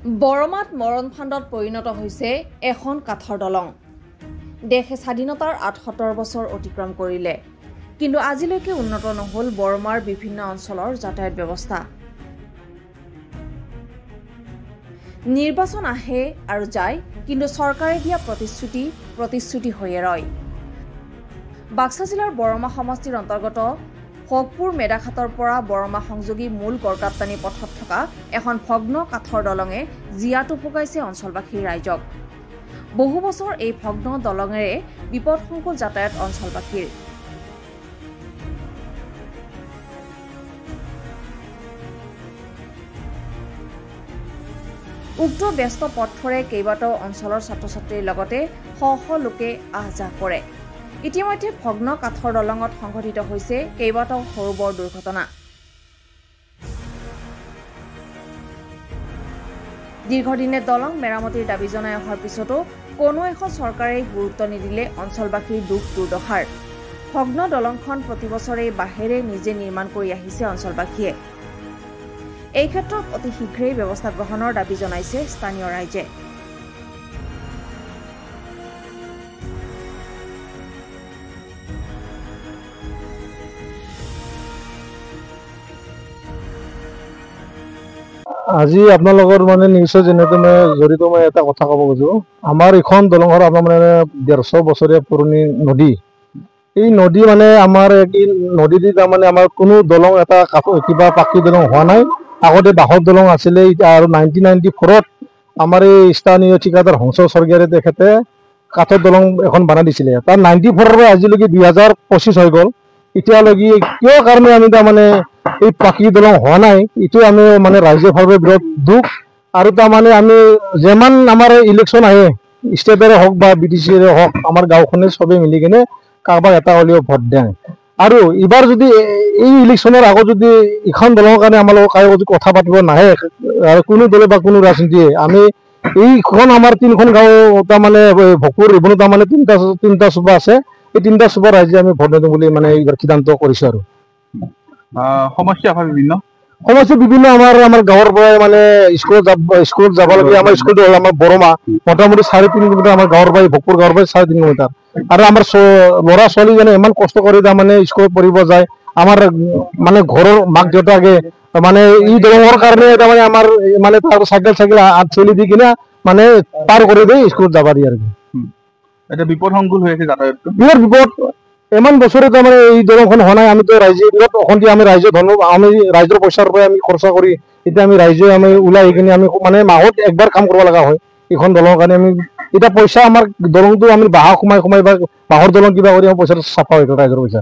বৰমাত মৰণফাণ্ডত পৰিণত হৈছে এখন কাঠৰ দলং। দেশে স্বাধীনতাৰ ৭৮ বছৰ অতিক্ৰম কৰিলে, কিন্তু আজিলৈকে উন্নত নহল বৰমাৰ বিভিন্ন অঞ্চলৰ যাতায়াত ব্যৱস্থা। নিৰ্বাচন আহে আৰু যায়, কিন্তু চৰকাৰে দিয়া প্ৰতিশ্ৰুতি হৈয়ে ৰয়। বাক্সা জিলাৰ বৰমা সমষ্টিৰ অন্তৰ্গত হকপুৰ মেদাখাটৰ পৰা বৰমা সংযোগী মূল গড়কাপ্তানি পথত থকা এখন ভগ্ন কাঠৰ দলঙে জিয়াটো ফুকাইছে অঞ্চলবাসীৰ ৰাইজক। বহু বছৰ এই ভগ্ন দলঙেৰে বিপদসংকুল যাতায়াত অঞ্চলবাসীৰ। উক্ত ব্যস্ত পথৰে কেইবাটাও অঞ্চলৰ ছাত্ৰ ছাত্ৰীৰ লগতে শ শ লোকে আহ যাহ কৰে। ইতিমধ্যে ভগ্ন কাঠৰ দলঙত সংঘটিত হৈছে কেইবাটাও সৰু বৰ দুৰ্ঘটনা। দীৰ্ঘদিনে দলং মেৰামতিৰ দাবী জনাই অহাৰ পিছতো কোনো এখন চৰকাৰে গুৰুত্ব নিদিলে অঞ্চলবাসীৰ দুখ দুৰ্দশাৰ। ভগ্ন দলংখন প্ৰতিবছৰে বাঁহেৰে নিজে নিৰ্মাণ কৰি আহিছে অঞ্চলবাসীয়ে। এই ক্ষেত্ৰত অতি শীঘ্ৰেই ব্যৱস্থা গ্ৰহণৰ দাবী জনাইছে স্থানীয় ৰাইজে। আজি আপোনালোকৰ নিউজৰ জৰিয়তে জড়িত মই এটা কথা ক'ব খুজো। আমাৰ এইখন দলং হ'ল আপোনাৰ ১৫০ বছৰীয়া পুৰণি নদী। এই নদী আমাৰ এই নদীত আমাৰ কোনো দলং এটা কিবা পাকি দলং হোৱা নাই। আগতে বাঁহৰ দলং আছিলে আৰু 1994ত আমাৰ এই স্থানীয় ঠিকাদাৰ হংস স্বৰ্গীয়াৰে তেখেতে কাঠৰ দলং এখন বনাই দিছিলে। তাৰ 94ৰ পৰা আজিলৈকে 2025 হৈ গ'ল। এতিয়ালৈকে কিয় কাৰণে আমি এই পাকি দলং হোৱা নাই, এইটো আমি ৰাইজৰ ভাৱে বিৰাট দুখ। আৰু আমি যিমান আমাৰ ইলেকশ্যন আহে, ষ্টেটৰে হওক বা BTCৰে হওক, আমাৰ গাঁওখনে চবেই মিলি কিনে কাৰোবাক এটা হ'লেও ভোট দিয়ে। আৰু এইবাৰ যদি এই ইলেকশ্যনৰ আগত যদি এইখন দলঙৰ কাৰণে আমাৰ লগত কাৰো কথা পাতিব নাহে আৰু কোনো দলে বা কোনো ৰাজনীতিয়ে, আমি এইখন আমাৰ 3খন গাঁও ভকুৰ ৰিবনত তিনিটা চুবা আছে, এই 3টা চুবা ৰাইজে আমি ভোট নিদিওঁ বুলি এইবাৰ সিদ্ধান্ত কৰিছো। আৰু সমস্যা বিভিন্ন আমাৰ গাঁৱৰ পৰা স্কুলত যাব লাগে। আমাৰ স্কুলটো হ'ল আমাৰ বৰমা, মোটামুটি 3.5 কিলোমিটাৰ আমাৰ গাঁৱৰ পৰা ভকুৰ গাঁৱৰ পৰা 3.5 কিলোমিটাৰ। আৰু আমাৰ ল'ৰা ছোৱালীজনে ইমান কষ্ট কৰি স্কুলত পঢ়িব যায়। আমাৰ ঘৰৰ মাক দেউতাকে এই দলঙৰ কাৰণে আমাৰ তাৰ চাইকেল ঠেলি দি কিনে পাৰ কৰি দিয়ে স্কুলত যাব দিয়ে। আৰু এটা বিপদ সংকুল হৈ আছে যাতায়াতটো, বিৰাট বিপদ। ইমান বছৰে এই দলংখন হোৱা নাই। আমিতো ৰাইজে বিৰাট অশান্তি। আমি ৰাইজে আমি ৰাইজৰ পইচাৰ পৰা আমি খৰচা কৰি এতিয়া আমি ৰাইজে ওলাই আহি কিনে আমি মাহত একবাৰ কাম কৰিব লগা হয় এইখন দলঙৰ কাৰণে। আমি এতিয়া পইচা আমাৰ দলংটো আমি বাঁহ সোমাই বা বাঁহৰ দলং কিবা কৰি পইচাটো চাফা হৈ গ'ল ৰাইজৰ পইচা।